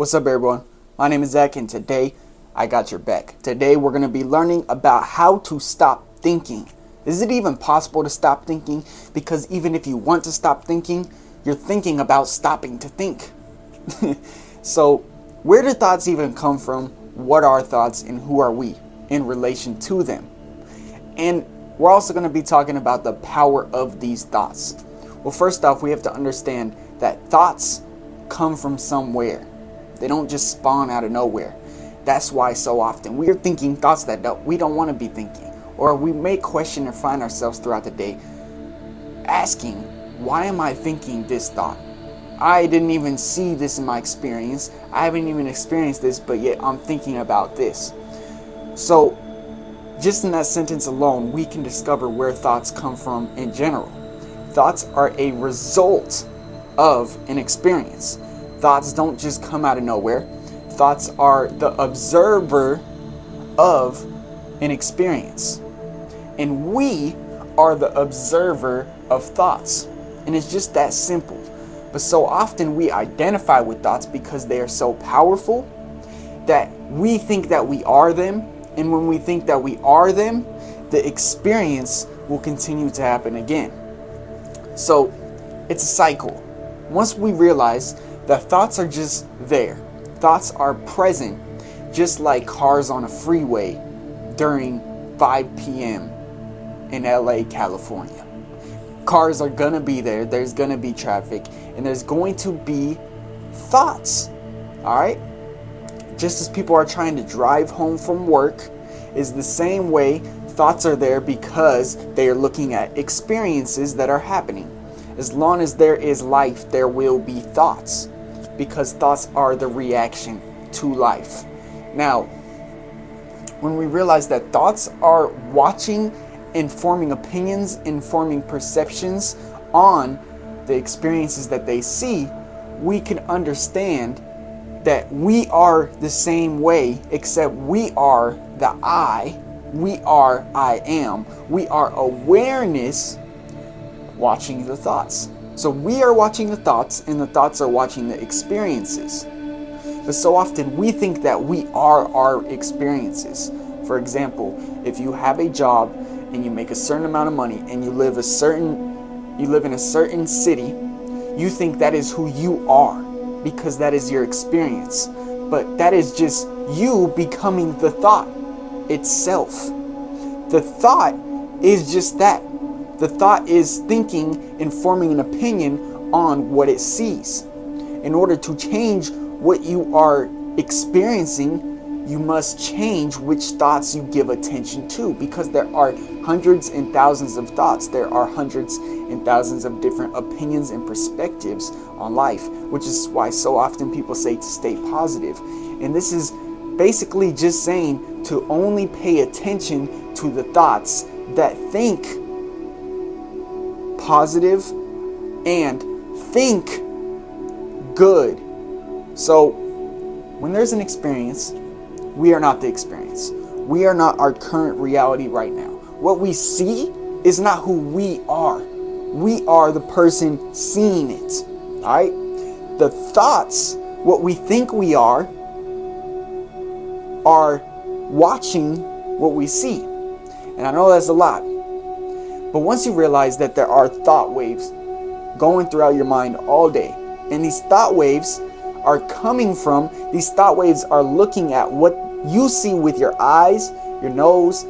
What's up, everyone? My name is Zach, and today I got your back. Today we're going to be learning about how to stop thinking. Is it even possible to stop thinking? Because even if you want to stop thinking, you're thinking about stopping to think. So, where do thoughts even come from? What are thoughts, and who are we in relation to them? And we're also going to be talking about the power of these thoughts. Well, first off, we have to understand that thoughts come from somewhere. They don't just spawn out of nowhere. That's why so often we are thinking thoughts that we don't want to be thinking. Or we may question and find ourselves throughout the day asking, why am I thinking this thought? I didn't even see this in my experience. I haven't even experienced this, but yet I'm thinking about this. So, just in that sentence alone, we can discover where thoughts come from in general. Thoughts are a result of an experience. Thoughts don't just come out of nowhere. Thoughts are the observer of an experience. And we are the observer of thoughts. And it's just that simple. But so often we identify with thoughts because they are so powerful that we think that we are them. And when we think that we are them, the experience will continue to happen again. So it's a cycle. Once we realize that thoughts are just there, thoughts are present, just like cars on a freeway during 5 p.m. in LA, California. Cars are gonna be there, there's gonna be traffic, and there's going to be thoughts, all right? Just as people are trying to drive home from work, is the same way thoughts are there because they are looking at experiences that are happening. As long as there is life, there will be thoughts, because thoughts are the reaction to life. Now, when we realize that thoughts are watching and forming opinions and forming perceptions on the experiences that they see, we can understand that we are the same way, except we are the I, we are I am, we are awareness watching the thoughts. So we are watching the thoughts, and the thoughts are watching the experiences. But so often we think that we are our experiences. For example, if you have a job and you make a certain amount of money and you live in a certain city, you think that is who you are because that is your experience. But that is just you becoming the thought itself. The thought is just that. The thought is thinking and forming an opinion on what it sees. In order to change what you are experiencing, you must change which thoughts you give attention to, because there are hundreds and thousands of thoughts. There are hundreds and thousands of different opinions and perspectives on life, which is why so often people say to stay positive. And this is basically just saying to only pay attention to the thoughts that think positive and think good. So when there's an experience, we are not the experience. We are not our current reality right now. What we see is not who we are. We are the person seeing it. All right? The thoughts, what we think we are watching what we see. And I know that's a lot. But once you realize that there are thought waves going throughout your mind all day, and these thought waves are looking at what you see with your eyes, your nose,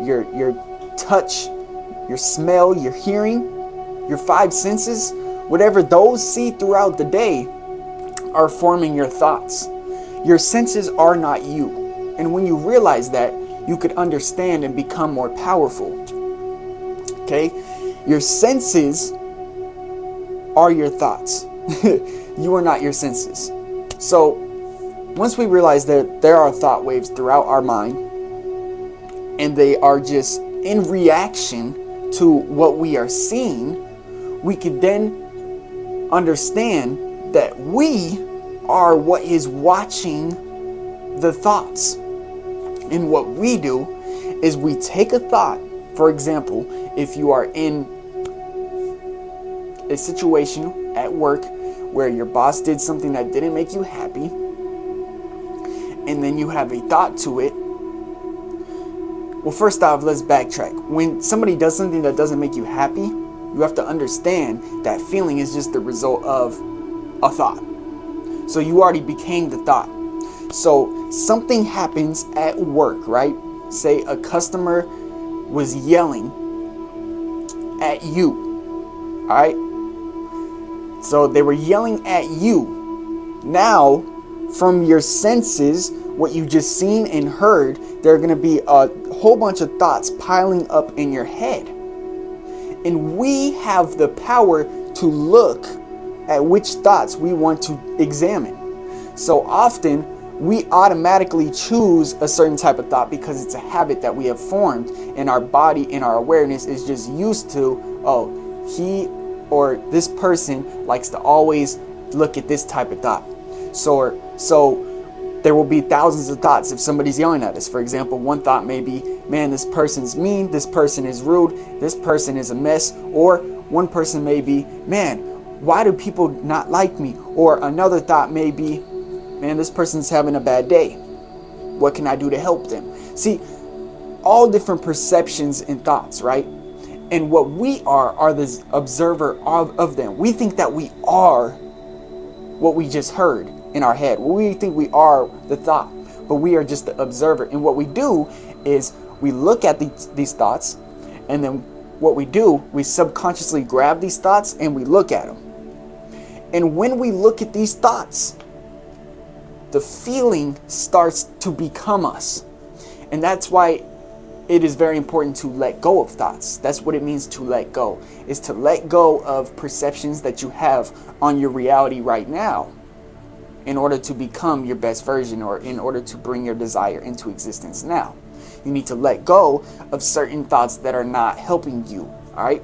your touch, your smell, your hearing, your 5 senses, whatever those see throughout the day are forming your thoughts. Your senses are not you. And when you realize that, you could understand and become more powerful. Okay? Your senses are your thoughts. You are not your senses. So, once we realize that there are thought waves throughout our mind, and they are just in reaction to what we are seeing, we can then understand that we are what is watching the thoughts. And what we do is we take a thought. For example, if you are in a situation at work where your boss did something that didn't make you happy, and then you have a thought to it. Well, first off, let's backtrack. When somebody does something that doesn't make you happy, you have to understand that feeling is just the result of a thought. So you already became the thought. So something happens at work, right? Say a customer was yelling at you, all right? So they were yelling at you. Now, from your senses, what you just seen and heard, there are going to be a whole bunch of thoughts piling up in your head. And we have the power to look at which thoughts we want to examine. So often, we automatically choose a certain type of thought because it's a habit that we have formed, and our body and our awareness is just used to, oh, he or this person likes to always look at this type of thought. So there will be thousands of thoughts if somebody's yelling at us. For example, one thought may be, man, this person's mean, this person is rude, this person is a mess. Or one person may be, man, why do people not like me? Or another thought may be, man, this person's having a bad day. What can I do to help them? See, all different perceptions and thoughts, right? And what we are the observer of them. We think that we are what we just heard in our head. We think we are the thought, but we are just the observer. And what we do is we look at these thoughts, and then what we do, we subconsciously grab these thoughts and we look at them. And when we look at these thoughts, the feeling starts to become us. And that's why it is very important to let go of thoughts. That's what it means to let go, is to let go of perceptions that you have on your reality right now in order to become your best version, or in order to bring your desire into existence now. You need to let go of certain thoughts that are not helping you, all right?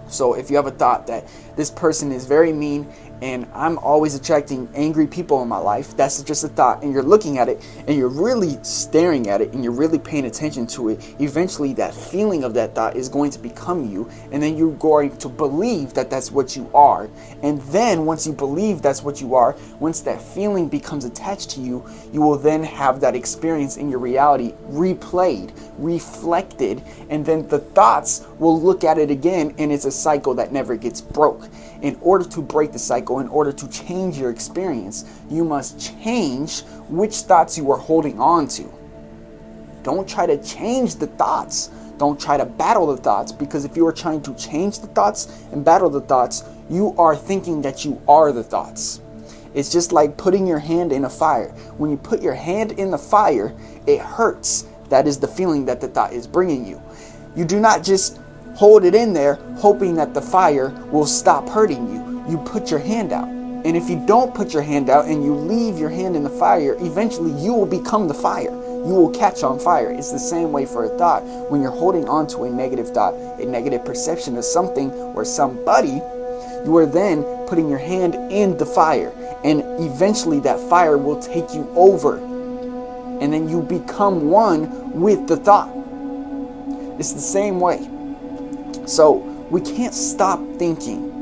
So if you have a thought that this person is very mean and I'm always attracting angry people in my life, that's just a thought, and you're looking at it and you're really staring at it and you're really paying attention to it, eventually that feeling of that thought is going to become you, and then you're going to believe that that's what you are. And then once you believe that's what you are, once that feeling becomes attached to you, you will then have that experience in your reality replayed, reflected, and then the thoughts will look at it again, and it's a cycle that never gets broke. In order to break the cycle, in order to change your experience, you must change which thoughts you are holding on to. Don't try to change the thoughts. Don't try to battle the thoughts, because if you are trying to change the thoughts and battle the thoughts, you are thinking that you are the thoughts. It's just like putting your hand in a fire. When you put your hand in the fire, it hurts. That is the feeling that the thought is bringing you. You do not just hold it in there hoping that the fire will stop hurting you. You put your hand out. And if you don't put your hand out and you leave your hand in the fire, eventually you will become the fire. You will catch on fire. It's the same way for a thought. When you're holding on to a negative thought, a negative perception of something or somebody, you are then putting your hand in the fire. And eventually that fire will take you over. And then you become one with the thought. It's the same way. So we can't stop thinking.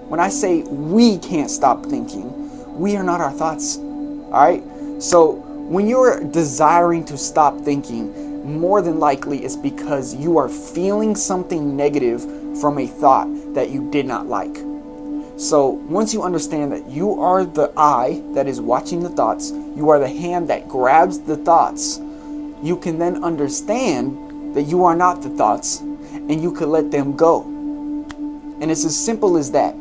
When I say we can't stop thinking, we are not our thoughts. All right? So when you're desiring to stop thinking, more than likely it's because you are feeling something negative from a thought that you did not like. So once you understand that you are the eye that is watching the thoughts, you are the hand that grabs the thoughts, you can then understand that you are not the thoughts, and you could let them go. And it's as simple as that.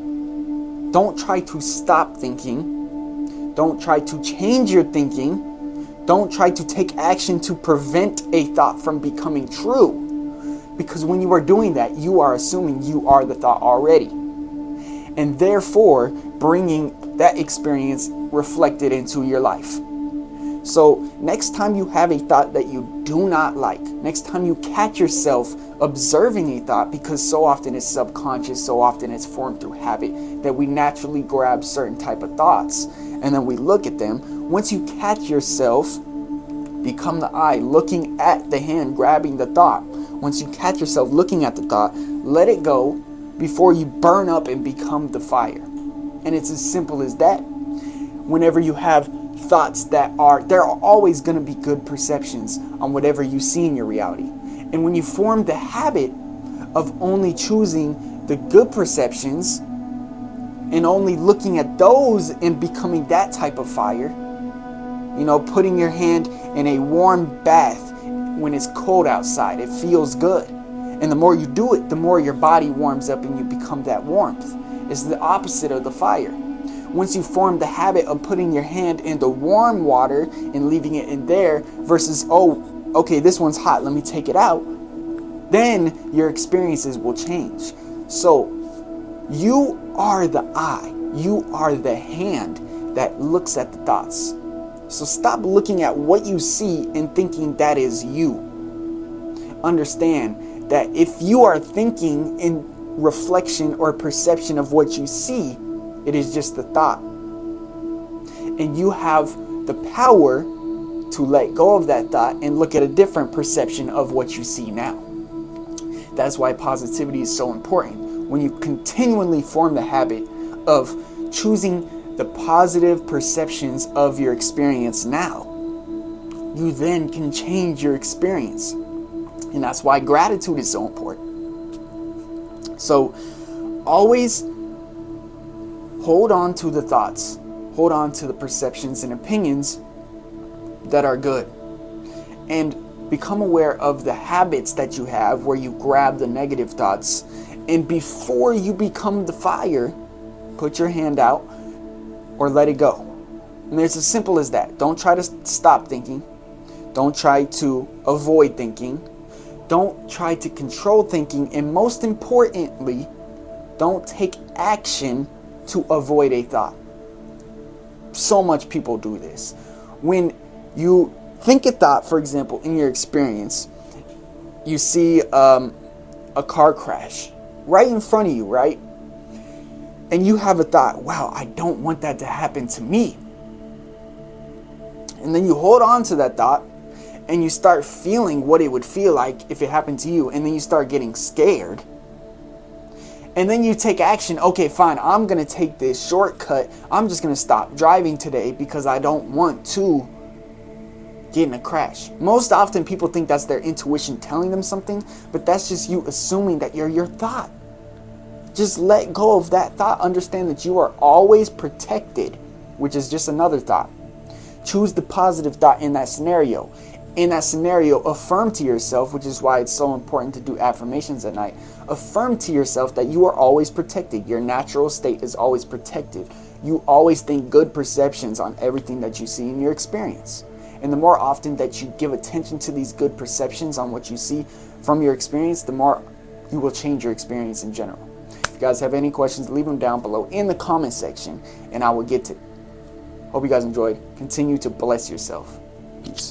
Don't try to stop thinking. Don't try to change your thinking. Don't try to take action to prevent a thought from becoming true. Because when you are doing that, you are assuming you are the thought already. And therefore, bringing that experience reflected into your life. So next time you have a thought that you do not like, next time you catch yourself observing a thought, because so often it's subconscious, so often it's formed through habit, that we naturally grab certain type of thoughts and then we look at them. Once you catch yourself, become the eye looking at the hand grabbing the thought. Once you catch yourself looking at the thought, let it go before you burn up and become the fire. And it's as simple as that. Whenever you have thoughts there are always going to be good perceptions on whatever you see in your reality. And when you form the habit of only choosing the good perceptions and only looking at those and becoming that type of fire, putting your hand in a warm bath when it's cold outside, it feels good. And the more you do it, the more your body warms up and you become that warmth. It's the opposite of the fire. Once you form the habit of putting your hand in the warm water and leaving it in there versus, oh, okay, this one's hot, let me take it out, then your experiences will change. So you are the eye. You are the hand that looks at the thoughts. So stop looking at what you see and thinking that is you. Understand that if you are thinking in reflection or perception of what you see, it is just a thought. And you have the power to let go of that thought and look at a different perception of what you see now. That's why positivity is so important. When you continually form the habit of choosing the positive perceptions of your experience now, you then can change your experience. And that's why gratitude is so important. So always hold on to the thoughts, hold on to the perceptions and opinions that are good, and become aware of the habits that you have where you grab the negative thoughts, and before you become the fire, put your hand out or let it go. And it's as simple as that. Don't try to stop thinking. Don't try to avoid thinking. Don't try to control thinking. And most importantly, don't take action to avoid a thought. So much people do this. When you think a thought, for example, in your experience, you see a car crash right in front of you, right? And you have a thought, wow, I don't want that to happen to me. And then you hold on to that thought and you start feeling what it would feel like if it happened to you. And then you start getting scared. And then you take action. Okay, fine, I'm going to take this shortcut. I'm just going to stop driving today because I don't want to get in a crash. Most often people think that's their intuition telling them something, but that's just you assuming that you're your thought. Just let go of that thought. Understand that you are always protected, which is just another thought. Choose the positive thought in that scenario. In that scenario, affirm to yourself, which is why it's so important to do affirmations at night. Affirm to yourself that you are always protected. Your natural state is always protected. You always think good perceptions on everything that you see in your experience. And the more often that you give attention to these good perceptions on what you see from your experience, the more you will change your experience in general. If you guys have any questions, leave them down below in the comment section and I will get to it. Hope you guys enjoyed. Continue to bless yourself. Peace.